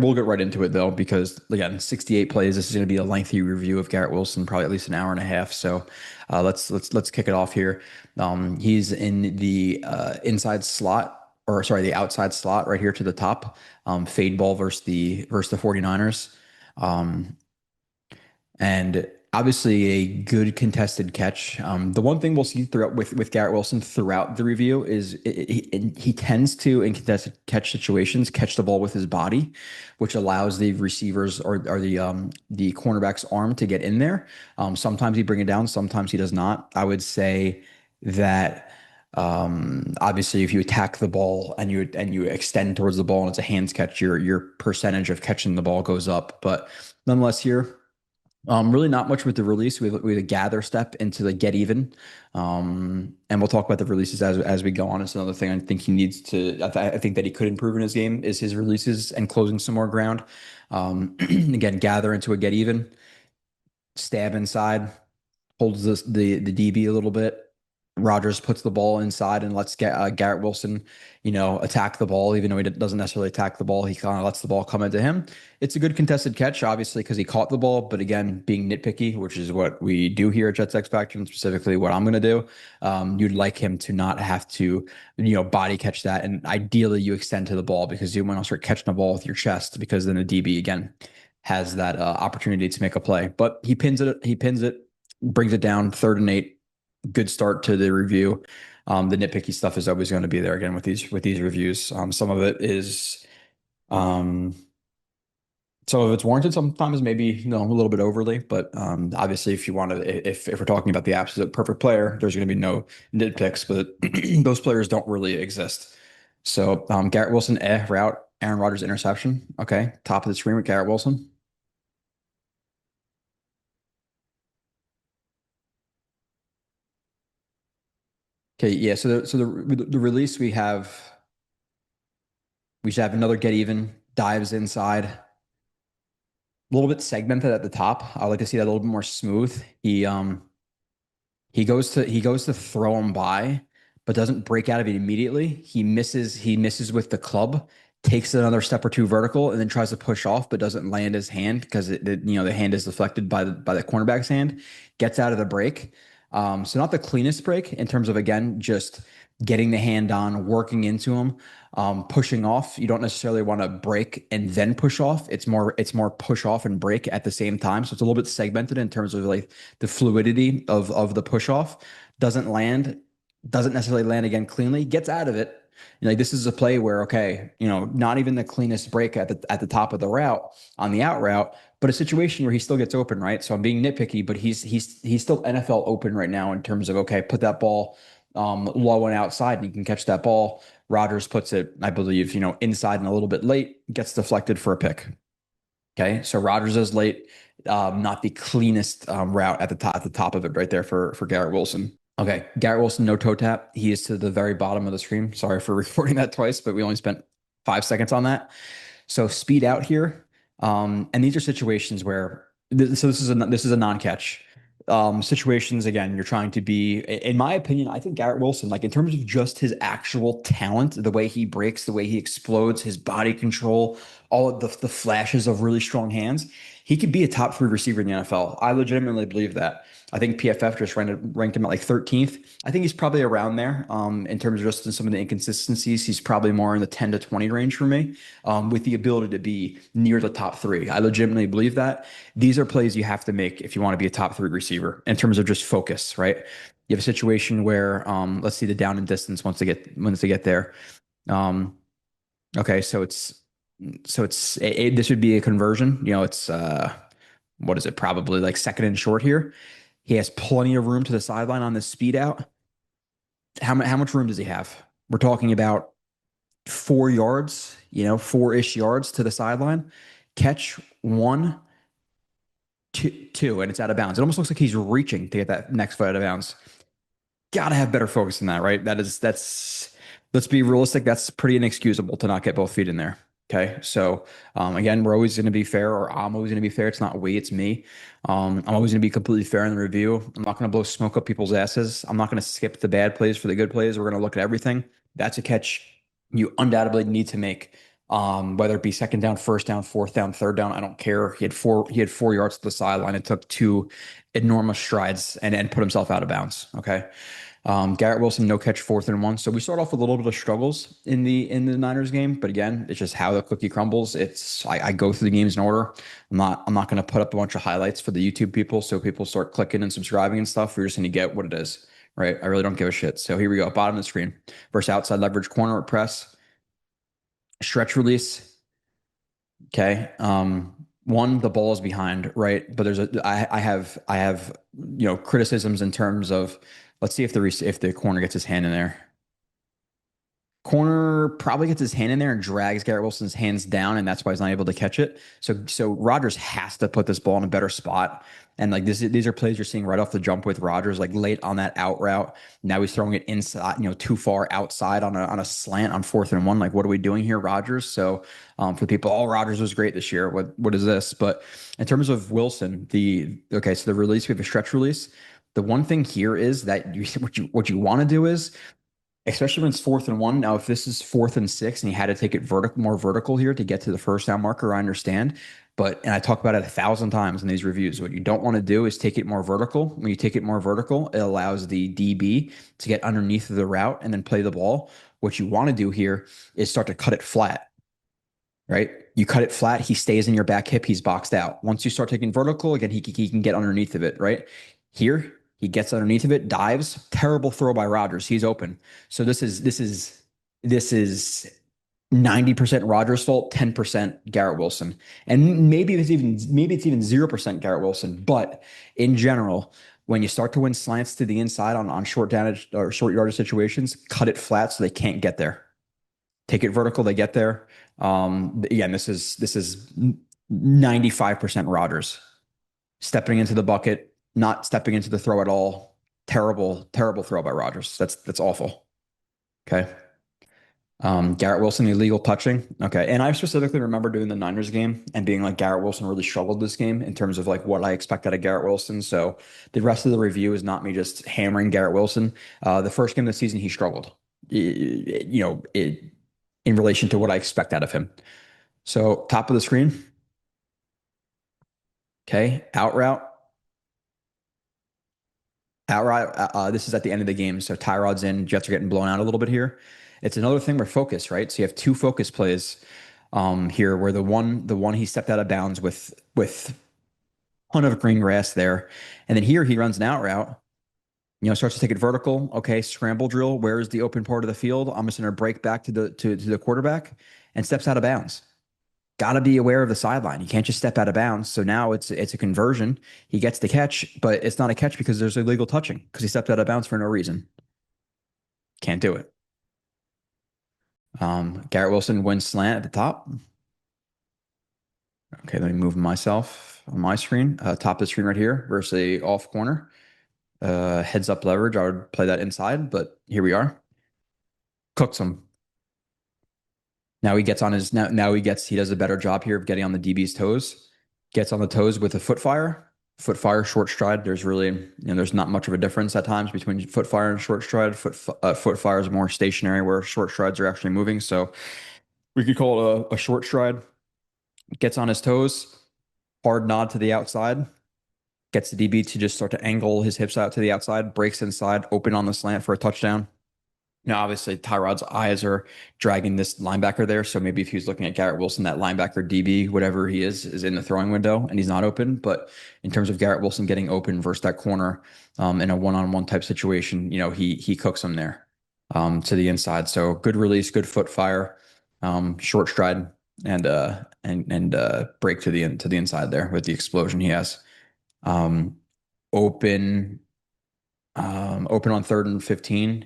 we'll get right into it though, because again, 68 plays. This is going to be a lengthy review of Garrett Wilson, probably at least an hour and a half. So let's kick it off here. He's in the inside slot, or sorry, the outside slot right here to the top. Fade ball versus the 49ers. Um, and obviously a good contested catch. The one thing we'll see throughout with Garrett Wilson throughout the review is he tends to, in contested catch situations, catch the ball with his body, which allows the receivers or the cornerback's arm to get in there. Sometimes he bring it down, sometimes he does not. I would say that obviously if you attack the ball and you extend towards the ball and it's a hands catch, your percentage of catching the ball goes up. But nonetheless here. Really not much with the release. We have a gather step into the get even. And we'll talk about the releases as we go on. It's another thing I think he needs to, I think that he could improve in his game is his releases and closing some more ground. Again, gather into a get even, stab inside, holds the DB a little bit. Rodgers puts the ball inside and lets Garrett Wilson, attack the ball, even though he doesn't necessarily attack the ball. He kind of lets the ball come into him. It's a good contested catch, obviously, because he caught the ball. But again, being nitpicky, which is what we do here at Jets X Factor, and specifically what I'm going to do, you'd like him to not have to, body catch that. And ideally, you extend to the ball because you want to start catching the ball with your chest because then the DB, again, has that opportunity to make a play. But he pins it, brings it down, 3rd and 8. Good start to the review. The nitpicky stuff is always going to be there again with these reviews. Some of it's warranted. Sometimes maybe a little bit overly, but obviously if you want to, if we're talking about the absolute perfect player, there's going to be no nitpicks, but those players don't really exist. So Garrett Wilson, route, Aaron Rodgers interception. Okay, top of the screen with Garrett Wilson. Okay, yeah. So the release we should have another get even, dives inside, a little bit segmented at the top. I like to see that a little bit more smooth. He goes to throw him by, but doesn't break out of it immediately. He misses with the club, takes another step or two vertical, and then tries to push off, but doesn't land his hand because the hand is deflected by the cornerback's hand. Gets out of the break. So not the cleanest break in terms of, again, just getting the hand on, working into him, pushing off. You don't necessarily want to break and then push off. It's more push off and break at the same time. So it's a little bit segmented in terms of like the fluidity of the push off. Doesn't necessarily land again cleanly, gets out of it. Like this is a play where, okay, not even the cleanest break at the top of the route on the out route, but a situation where he still gets open, right? So I'm being nitpicky, but he's still NFL open right now in terms of, okay, put that ball low and outside and you can catch that ball. Rodgers puts it, I believe, inside and a little bit late, gets deflected for a pick. Okay, so Rodgers is late, not the cleanest route at the top of it right there for Garrett Wilson. Okay, Garrett Wilson, no toe tap. He is to the very bottom of the screen. Sorry for recording that twice, but we only spent 5 seconds on that. So speed out here. And these are situations where this is a non-catch. Situations, again, you're trying to be, in my opinion, I think Garrett Wilson, like in terms of just his actual talent, the way he breaks, the way he explodes, his body control, all of the flashes of really strong hands, he could be a top 3 receiver in the NFL. I legitimately believe that. I think PFF just ranked him at like 13th. I think he's probably around there in terms of just some of the inconsistencies. He's probably more in the 10 to 20 range for me, with the ability to be near the top 3. I legitimately believe that. These are plays you have to make if you want to be a top 3 receiver in terms of just focus, right? You have a situation where, let's see the down and distance once they get there. Okay, this would be a conversion. It's what is it? Probably like 2nd and short here. He has plenty of room to the sideline on this speed out. How much room does he have? We're talking about 4 yards, 4-ish yards to the sideline. Catch 1, 2, and it's out of bounds. It almost looks like he's reaching to get that next foot out of bounds. Gotta have better focus than that, right? Let's be realistic. That's pretty inexcusable to not get both feet in there. Okay. So, again, we're always going to be fair, or I'm always going to be fair. It's not we, it's me. I'm always going to be completely fair in the review. I'm not going to blow smoke up people's asses. I'm not going to skip the bad plays for the good plays. We're going to look at everything. That's a catch you undoubtedly need to make. Whether it be second down, first down, fourth down, third down, I don't care. He had 4 yards to the sideline and took 2 enormous strides and put himself out of bounds. Okay. Garrett Wilson, no catch, 4th and 1. So we start off with a little bit of struggles in the Niners game, but again, it's just how the cookie crumbles. I go through the games in order. I'm not going to put up a bunch of highlights for the YouTube people, so people start clicking and subscribing and stuff. We're just going to get what it is, right? I really don't give a shit. So here we go, bottom of the screen versus outside leverage corner at press, stretch release. Okay. One, the ball is behind, right? But I have criticisms in terms of, let's see if the corner gets his hand in there. Corner probably gets his hand in there and drags Garrett Wilson's hands down, and that's why he's not able to catch it. So Rodgers has to put this ball in a better spot. And like these are plays you're seeing right off the jump with Rodgers, like late on that out route. Now he's throwing it inside, too far outside on a slant on 4th and 1. Like, what are we doing here, Rodgers? So for people, Rodgers was great this year. What is this? But in terms of Wilson, so the release, we have a stretch release. The one thing here is that what you want to do is, especially when it's 4th and 1. Now, if this is 4th and 6 and you had to take it more vertical here to get to the first down marker, I understand. And I talk about it 1,000 times in these reviews. What you don't want to do is take it more vertical. When you take it more vertical, it allows the DB to get underneath of the route and then play the ball. What you want to do here is start to cut it flat, right? You cut it flat, he stays in your back hip, he's boxed out. Once you start taking vertical, again, he can get underneath of it, right? Here, he gets underneath of it, dives, terrible throw by Rodgers. He's open. So this is 90% Rodgers' fault, 10% Garrett Wilson. And maybe it's even 0% Garrett Wilson. But in general, when you start to win slants to the inside on short damage or short yardage situations, cut it flat so they can't get there. Take it vertical, they get there. Again, this is 95% Rodgers stepping into the bucket, not stepping into the throw at all. Terrible, terrible throw by Rodgers. That's awful. Okay. Garrett Wilson, illegal touching. Okay. And I specifically remember doing the Niners game and being like, Garrett Wilson really struggled this game in terms of like what I expect out of Garrett Wilson. So the rest of the review is not me just hammering Garrett Wilson. The first game of the season, he struggled, in relation to what I expect out of him. So top of the screen. Okay. Out route. This is at the end of the game. So Tyrod's in. Jets are getting blown out a little bit here. It's another thing where focus, right? So you have 2 focus plays here where the one he stepped out of bounds with ton of green grass there. And then here he runs an out route, starts to take it vertical. Okay, scramble drill. Where is the open part of the field? I'm just going to break back to the quarterback and steps out of bounds. Got to be aware of the sideline. You can't just step out of bounds. So now it's a conversion. He gets the catch, but it's not a catch because there's illegal touching because he stepped out of bounds for no reason. Can't do it. Garrett Wilson wins slant at the top. Okay, let me move myself on my screen. Top of the screen right here versus a off corner. Heads up leverage. I would play that inside, but here we are. Cooks him. Now he gets on his he does a better job here of getting on the DB's toes. Gets on the toes with a foot fire, short stride. There's really, there's not much of a difference at times between foot fire and short stride. Foot fire is more stationary where short strides are actually moving. So we could call it a short stride. Gets on his toes, hard nod to the outside. Gets the DB to just start to angle his hips out to the outside, breaks inside, open on the slant for a touchdown. Now, obviously, Tyrod's eyes are dragging this linebacker there. So maybe if he was looking at Garrett Wilson, that linebacker DB, whatever he is in the throwing window and he's not open. But in terms of Garrett Wilson getting open versus that corner in a one-on-one type situation, he cooks him there to the inside. So good release, good foot fire, short stride, and break to the inside there with the explosion he has. Open on 3rd and 15.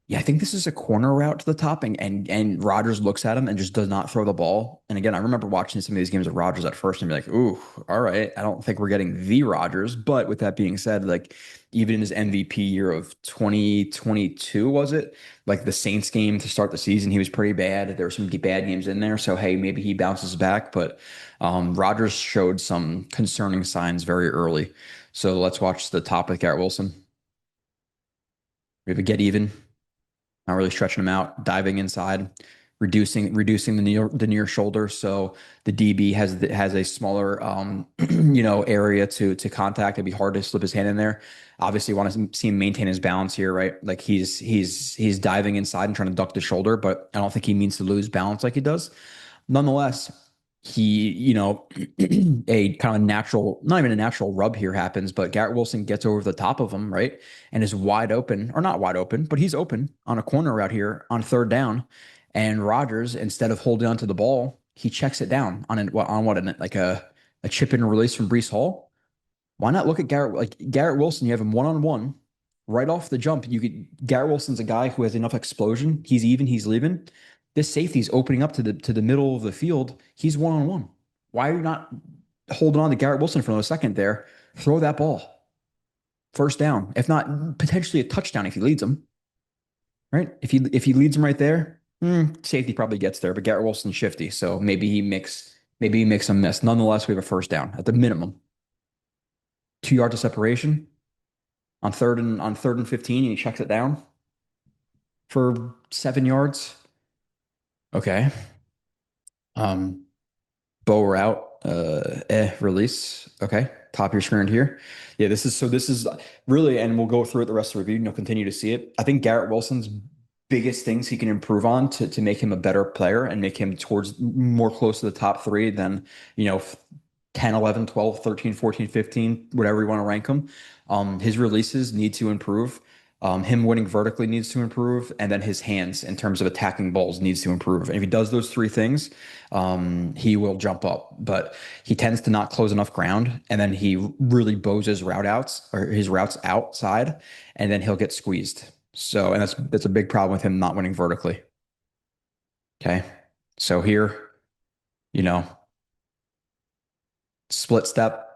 Yeah, I think this is a corner route to the top, and Rodgers looks at him and just does not throw the ball. And again, I remember watching some of these games of Rodgers at first and be like, ooh, all right, I don't think we're getting the Rodgers. But with that being said, like even in his MVP year of 2022, was it? Like the Saints game to start the season, he was pretty bad. There were some bad games in there. So, hey, maybe he bounces back. But Rodgers showed some concerning signs very early. So let's watch the top with Garrett Wilson. We have a get even. Not really stretching him out, diving inside, reducing the near shoulder, so the DB has a smaller area to contact. It'd be hard to slip his hand in there. Obviously, you want to see him maintain his balance here, right? Like he's diving inside and trying to duck the shoulder, but I don't think he means to lose balance like he does. Nonetheless, he, a kind of natural, not even a natural rub here happens, but Garrett Wilson gets over the top of him, right? And is wide open, or not wide open, but he's open on a corner out here on third down. And Rodgers, instead of holding onto the ball, he checks it down on what, like a chip and release from Breece Hall. Why not look at Garrett, like Garrett Wilson? You have him one-on-one right off the jump. Garrett Wilson's a guy who has enough explosion. He's even, he's leaving. This safety's opening up to the middle of the field. He's one-on-one. Why are you not holding on to Garrett Wilson for a second there? Throw that ball. First down. If not, potentially a touchdown if he leads him. Right? If he leads him right there, safety probably gets there, but Garrett Wilson's shifty, so maybe he makes a miss. Nonetheless, we have a first down at the minimum. 2 yards of separation on third and 15, and he checks it down for 7 yards. Okay. Bow route, release. Okay. Top of your screen here. Yeah, this is really, and we'll go through it the rest of the review and you'll continue to see it. I think Garrett Wilson's biggest things he can improve on to make him a better player and make him towards more close to the top three than, 10, 11, 12, 13, 14, 15, whatever you want to rank him. His releases need to improve. Him winning vertically needs to improve, and then his hands in terms of attacking balls needs to improve. And if he does those three things, he will jump up. But he tends to not close enough ground, and then he really bows his routes outside, and then he'll get squeezed. So, and that's a big problem with him not winning vertically. Okay, so here, you know, split step,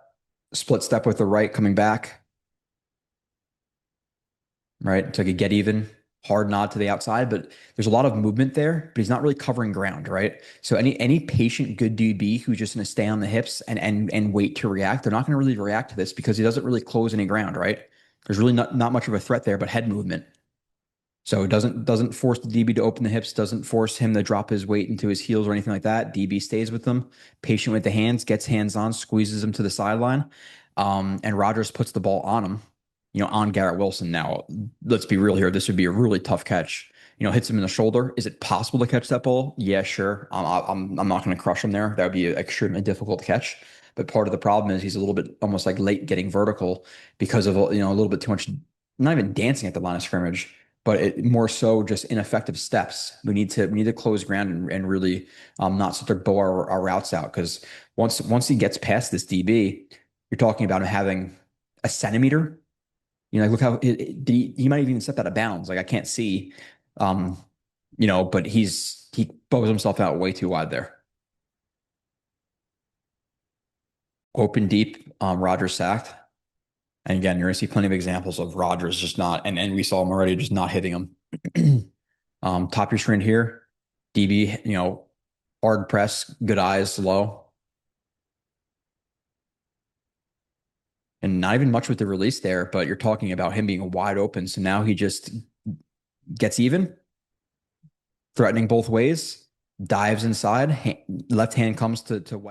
split step with the right coming back. Right? To get even, hard nod to the outside, but there's a lot of movement there, but he's not really covering ground, right? So any patient good DB who's just going to stay on the hips and wait to react, they're not going to really react to this because he doesn't really close any ground, right? There's really not much of a threat there, but head movement. So it doesn't force the DB to open the hips, doesn't force him to drop his weight into his heels or anything like that. DB stays with them, patient with the hands, gets hands on, squeezes him to the sideline, and Rodgers puts the ball on him, on Garrett Wilson. Now, let's be real here. This would be a really tough catch. Hits him in the shoulder. Is it possible to catch that ball? Yeah, sure. I'm not going to crush him there. That would be an extremely difficult catch. But part of the problem is he's a little bit almost like late getting vertical because of a little bit too much, not even dancing at the line of scrimmage, but more so just ineffective steps. We need to close ground and really not start to bow our routes out, because once he gets past this DB, you're talking about him having a centimeter. Like look how he might even step out of bounds. Like I can't see, but he bows himself out way too wide there. Open deep, Rodgers sacked. And again, you're going to see plenty of examples of Rodgers just not, and we saw him already just not hitting him. Top of your screen here, DB, hard press, good eyes, low. And not even much with the release there, but you're talking about him being wide open. So now he just gets even, threatening both ways, dives inside, left hand comes to